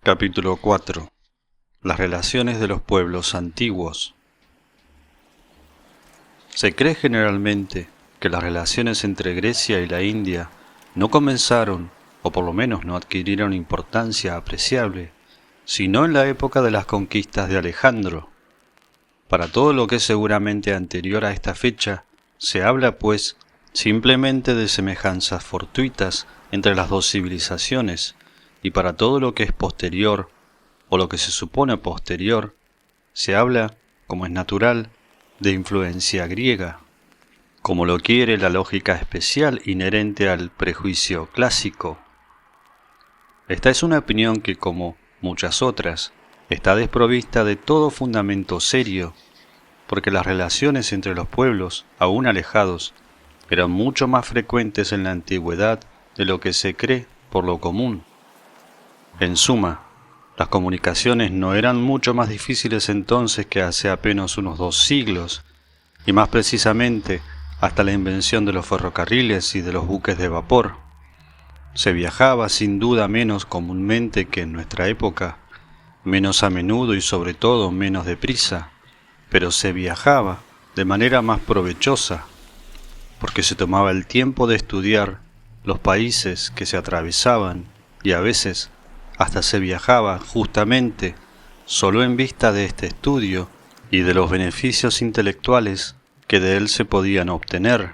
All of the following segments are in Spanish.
Capítulo 4. Las relaciones de los pueblos antiguos. Se cree generalmente que las relaciones entre Grecia y la India no comenzaron, o por lo menos no adquirieron importancia apreciable, sino en la época de las conquistas de Alejandro. Para todo lo que es seguramente anterior a esta fecha, se habla, pues, simplemente de semejanzas fortuitas entre las dos civilizaciones, y para todo lo que es posterior, o lo que se supone posterior, se habla, como es natural, de influencia griega, como lo quiere la lógica especial inherente al prejuicio clásico. Esta es una opinión que, como muchas otras, está desprovista de todo fundamento serio, porque las relaciones entre los pueblos, aún alejados, eran mucho más frecuentes en la antigüedad de lo que se cree por lo común. En suma, las comunicaciones no eran mucho más difíciles entonces que hace apenas unos 2 siglos, y más precisamente hasta la invención de los ferrocarriles y de los buques de vapor. Se viajaba sin duda menos comúnmente que en nuestra época, menos a menudo y sobre todo menos deprisa, pero se viajaba de manera más provechosa, porque se tomaba el tiempo de estudiar los países que se atravesaban y a veces hasta se viajaba justamente solo en vista de este estudio y de los beneficios intelectuales que de él se podían obtener.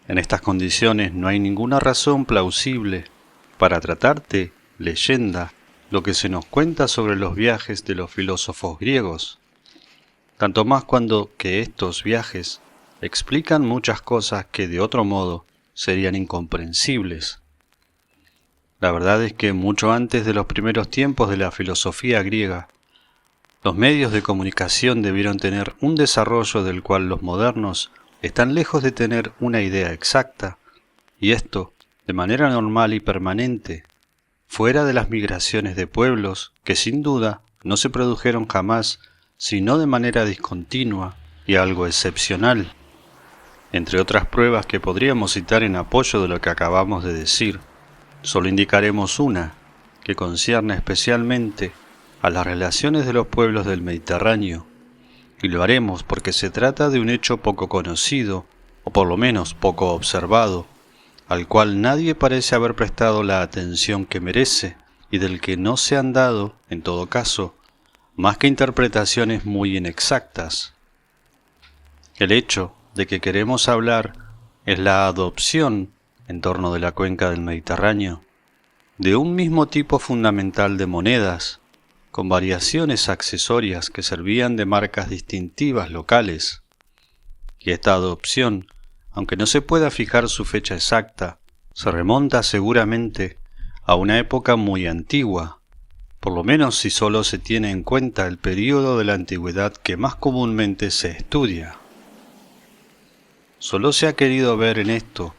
En estas condiciones no hay ninguna razón plausible para tratar de leyenda lo que se nos cuenta sobre los viajes de los filósofos griegos, tanto más cuando que estos viajes explican muchas cosas que de otro modo serían incomprensibles. La verdad es que mucho antes de los primeros tiempos de la filosofía griega, los medios de comunicación debieron tener un desarrollo del cual los modernos están lejos de tener una idea exacta, y esto de manera normal y permanente, fuera de las migraciones de pueblos que sin duda no se produjeron jamás, sino de manera discontinua y algo excepcional. Entre otras pruebas que podríamos citar en apoyo de lo que acabamos de decir, solo indicaremos una, que concierne especialmente a las relaciones de los pueblos del Mediterráneo, y lo haremos porque se trata de un hecho poco conocido, o por lo menos poco observado, al cual nadie parece haber prestado la atención que merece, y del que no se han dado, en todo caso, más que interpretaciones muy inexactas. El hecho de que queremos hablar es la adopción, en torno de la cuenca del Mediterráneo, de un mismo tipo fundamental de monedas, con variaciones accesorias que servían de marcas distintivas locales. Y esta adopción, aunque no se pueda fijar su fecha exacta, se remonta seguramente a una época muy antigua, por lo menos si solo se tiene en cuenta el período de la antigüedad que más comúnmente se estudia. Solo se ha querido ver en esto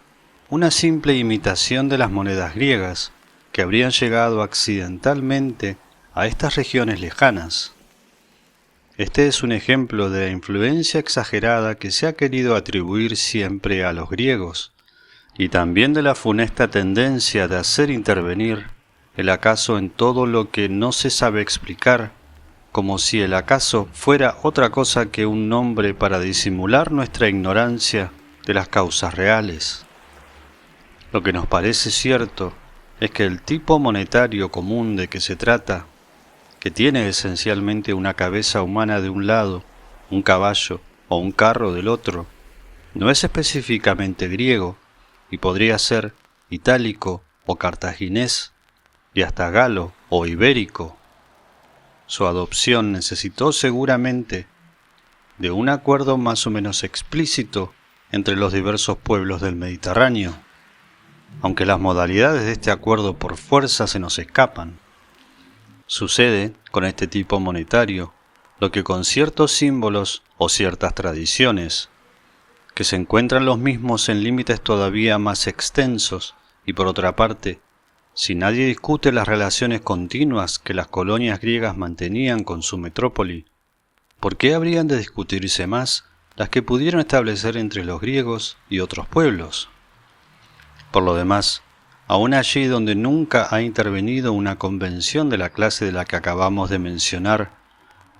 una simple imitación de las monedas griegas que habrían llegado accidentalmente a estas regiones lejanas. Este es un ejemplo de la influencia exagerada que se ha querido atribuir siempre a los griegos, y también de la funesta tendencia de hacer intervenir el acaso en todo lo que no se sabe explicar, como si el acaso fuera otra cosa que un nombre para disimular nuestra ignorancia de las causas reales. Lo que nos parece cierto es que el tipo monetario común de que se trata, que tiene esencialmente una cabeza humana de un lado, un caballo o un carro del otro, no es específicamente griego y podría ser itálico o cartaginés y hasta galo o ibérico. Su adopción necesitó seguramente de un acuerdo más o menos explícito entre los diversos pueblos del Mediterráneo, aunque las modalidades de este acuerdo por fuerza se nos escapan. Sucede con este tipo monetario lo que con ciertos símbolos o ciertas tradiciones, que se encuentran los mismos en límites todavía más extensos, y por otra parte, si nadie discute las relaciones continuas que las colonias griegas mantenían con su metrópoli, ¿por qué habrían de discutirse más las que pudieron establecer entre los griegos y otros pueblos? Por lo demás, aun allí donde nunca ha intervenido una convención de la clase de la que acabamos de mencionar,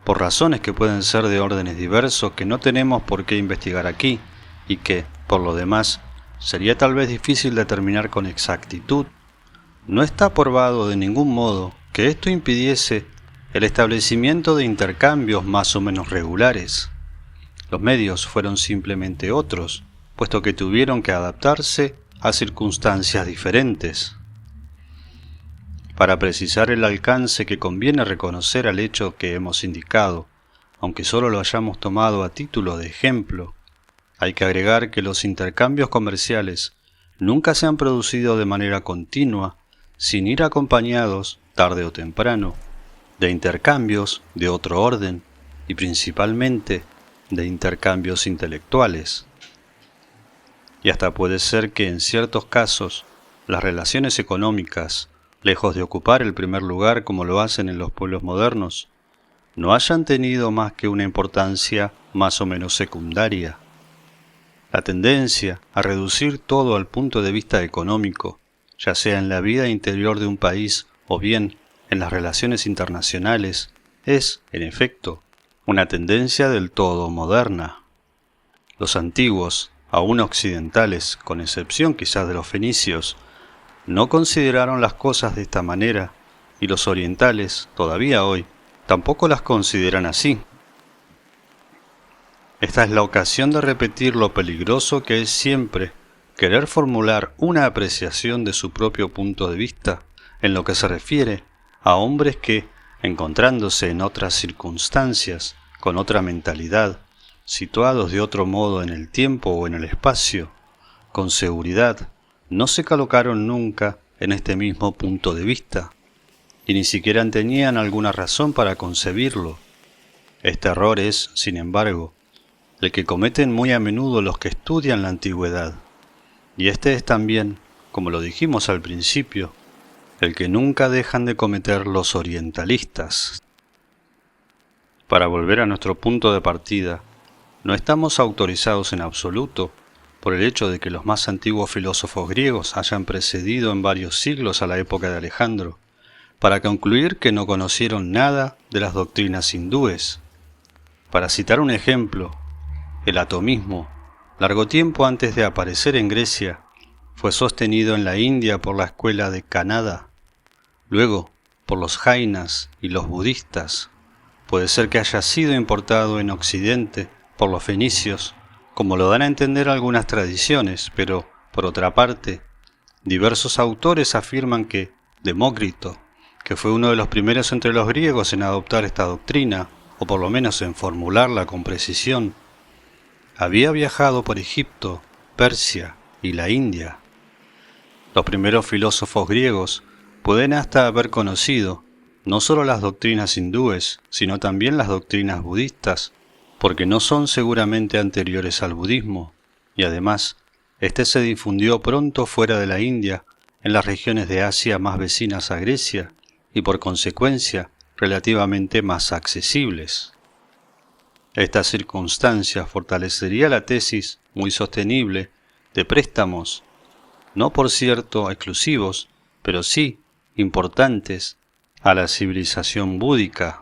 por razones que pueden ser de órdenes diversos que no tenemos por qué investigar aquí, y que, por lo demás, sería tal vez difícil determinar con exactitud, no está probado de ningún modo que esto impidiese el establecimiento de intercambios más o menos regulares. Los medios fueron simplemente otros, puesto que tuvieron que adaptarse a circunstancias diferentes. Para precisar el alcance que conviene reconocer al hecho que hemos indicado, aunque solo lo hayamos tomado a título de ejemplo, hay que agregar que los intercambios comerciales nunca se han producido de manera continua, sin ir acompañados, tarde o temprano, de intercambios de otro orden y principalmente de intercambios intelectuales. Y hasta puede ser que en ciertos casos las relaciones económicas, lejos de ocupar el primer lugar como lo hacen en los pueblos modernos, no hayan tenido más que una importancia más o menos secundaria. La tendencia a reducir todo al punto de vista económico, ya sea en la vida interior de un país o bien en las relaciones internacionales, es, en efecto, una tendencia del todo moderna. Los antiguos, aún occidentales, con excepción quizás de los fenicios, no consideraron las cosas de esta manera, y los orientales, todavía hoy, tampoco las consideran así. Esta es la ocasión de repetir lo peligroso que es siempre querer formular una apreciación de su propio punto de vista en lo que se refiere a hombres que, encontrándose en otras circunstancias, con otra mentalidad, situados de otro modo en el tiempo o en el espacio, con seguridad, no se colocaron nunca en este mismo punto de vista, y ni siquiera tenían alguna razón para concebirlo. Este error es, sin embargo, el que cometen muy a menudo los que estudian la antigüedad, y este es también, como lo dijimos al principio, el que nunca dejan de cometer los orientalistas. Para volver a nuestro punto de partida, no estamos autorizados en absoluto por el hecho de que los más antiguos filósofos griegos hayan precedido en varios siglos a la época de Alejandro, para concluir que no conocieron nada de las doctrinas hindúes. Para citar un ejemplo, el atomismo, largo tiempo antes de aparecer en Grecia, fue sostenido en la India por la escuela de Kanada, luego por los jainas y los budistas. Puede ser que haya sido importado en Occidente por los fenicios, como lo dan a entender algunas tradiciones, pero, por otra parte, diversos autores afirman que Demócrito, que fue uno de los primeros entre los griegos en adoptar esta doctrina, o por lo menos en formularla con precisión, había viajado por Egipto, Persia y la India. Los primeros filósofos griegos pueden hasta haber conocido no solo las doctrinas hindúes, sino también las doctrinas budistas, porque no son seguramente anteriores al budismo, y además, este se difundió pronto fuera de la India, en las regiones de Asia más vecinas a Grecia, y por consecuencia, relativamente más accesibles. Esta circunstancia fortalecería la tesis, muy sostenible, de préstamos, no por cierto exclusivos, pero sí importantes, a la civilización búdica.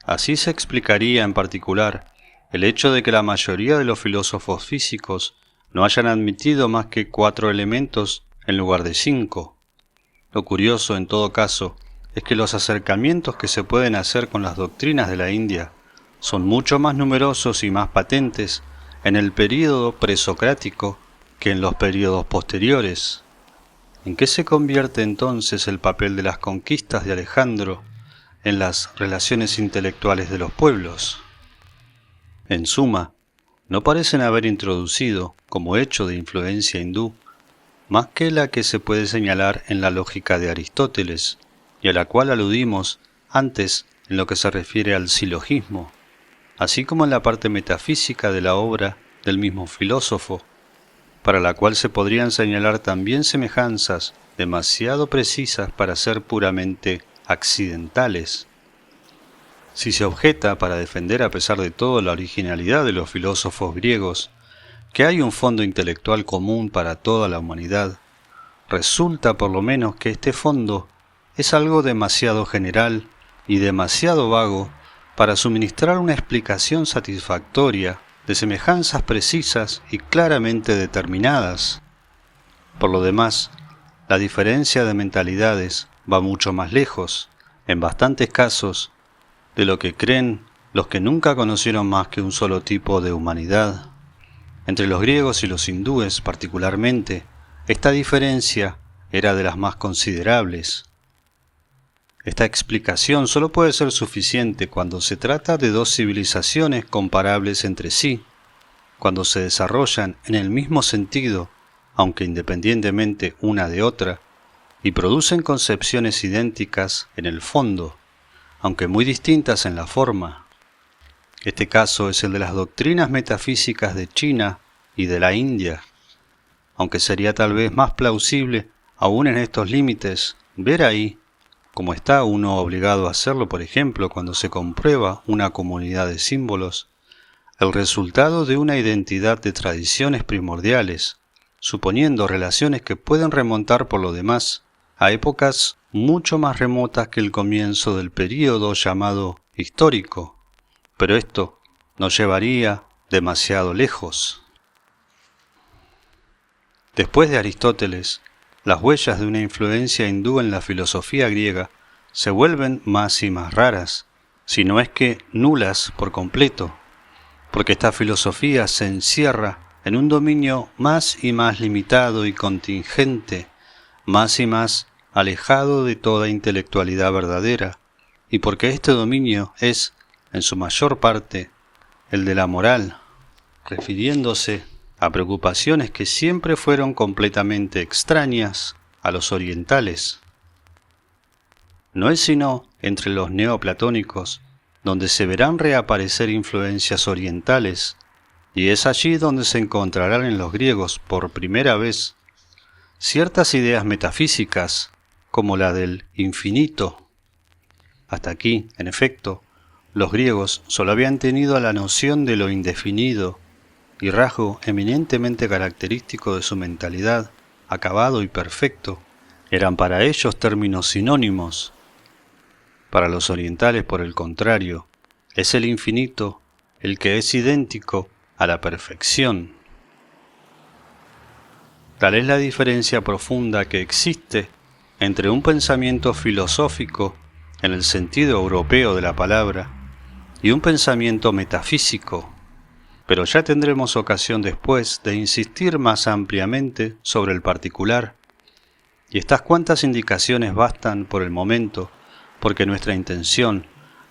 Así se explicaría en particular el hecho de que la mayoría de los filósofos físicos no hayan admitido más que 4 elementos en lugar de 5. Lo curioso, en todo caso, es que los acercamientos que se pueden hacer con las doctrinas de la India son mucho más numerosos y más patentes en el período presocrático que en los períodos posteriores. ¿En qué se convierte entonces el papel de las conquistas de Alejandro en las relaciones intelectuales de los pueblos? En suma, no parecen haber introducido, como hecho de influencia hindú, más que la que se puede señalar en la lógica de Aristóteles, y a la cual aludimos antes en lo que se refiere al silogismo, así como en la parte metafísica de la obra del mismo filósofo, para la cual se podrían señalar también semejanzas demasiado precisas para ser puramente accidentales. Si se objeta, para defender a pesar de todo la originalidad de los filósofos griegos, que hay un fondo intelectual común para toda la humanidad, resulta por lo menos que este fondo es algo demasiado general y demasiado vago para suministrar una explicación satisfactoria de semejanzas precisas y claramente determinadas. Por lo demás, la diferencia de mentalidades va mucho más lejos, en bastantes casos, de lo que creen los que nunca conocieron más que un solo tipo de humanidad. Entre los griegos y los hindúes particularmente, esta diferencia era de las más considerables. Esta explicación solo puede ser suficiente cuando se trata de dos civilizaciones comparables entre sí, cuando se desarrollan en el mismo sentido, aunque independientemente una de otra, y producen concepciones idénticas en el fondo, aunque muy distintas en la forma. Este caso es el de las doctrinas metafísicas de China y de la India, aunque sería tal vez más plausible, aún en estos límites, ver ahí, como está uno obligado a hacerlo, por ejemplo, cuando se comprueba una comunidad de símbolos, el resultado de una identidad de tradiciones primordiales, suponiendo relaciones que pueden remontar por lo demás a épocas mucho más remotas que el comienzo del período llamado histórico, pero esto nos llevaría demasiado lejos. Después de Aristóteles, las huellas de una influencia hindú en la filosofía griega se vuelven más y más raras, si no es que nulas por completo, porque esta filosofía se encierra en un dominio más y más limitado y contingente, más y más alejado de toda intelectualidad verdadera, y porque este dominio es, en su mayor parte, el de la moral, refiriéndose a preocupaciones que siempre fueron completamente extrañas a los orientales. No es sino entre los neoplatónicos donde se verán reaparecer influencias orientales, y es allí donde se encontrarán en los griegos por primera vez ciertas ideas metafísicas como la del infinito. Hasta aquí, en efecto, los griegos solo habían tenido la noción de lo indefinido, y rasgo eminentemente característico de su mentalidad, acabado y perfecto, eran para ellos términos sinónimos. Para los orientales, por el contrario, es el infinito el que es idéntico a la perfección. Tal es la diferencia profunda que existe entre un pensamiento filosófico en el sentido europeo de la palabra y un pensamiento metafísico. Pero ya tendremos ocasión después de insistir más ampliamente sobre el particular, y estas cuantas indicaciones bastan por el momento, porque nuestra intención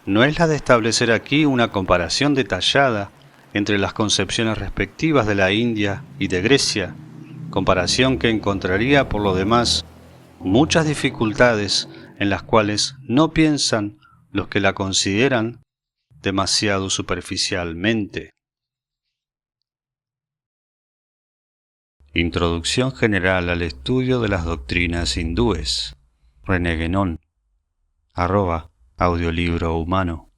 no es la de establecer aquí una comparación detallada entre las concepciones respectivas de la India y de Grecia, comparación que encontraría por lo demás muchas dificultades en las cuales no piensan los que la consideran demasiado superficialmente. Introducción general al estudio de las doctrinas hindúes. René Guénon, @audiolibro humano.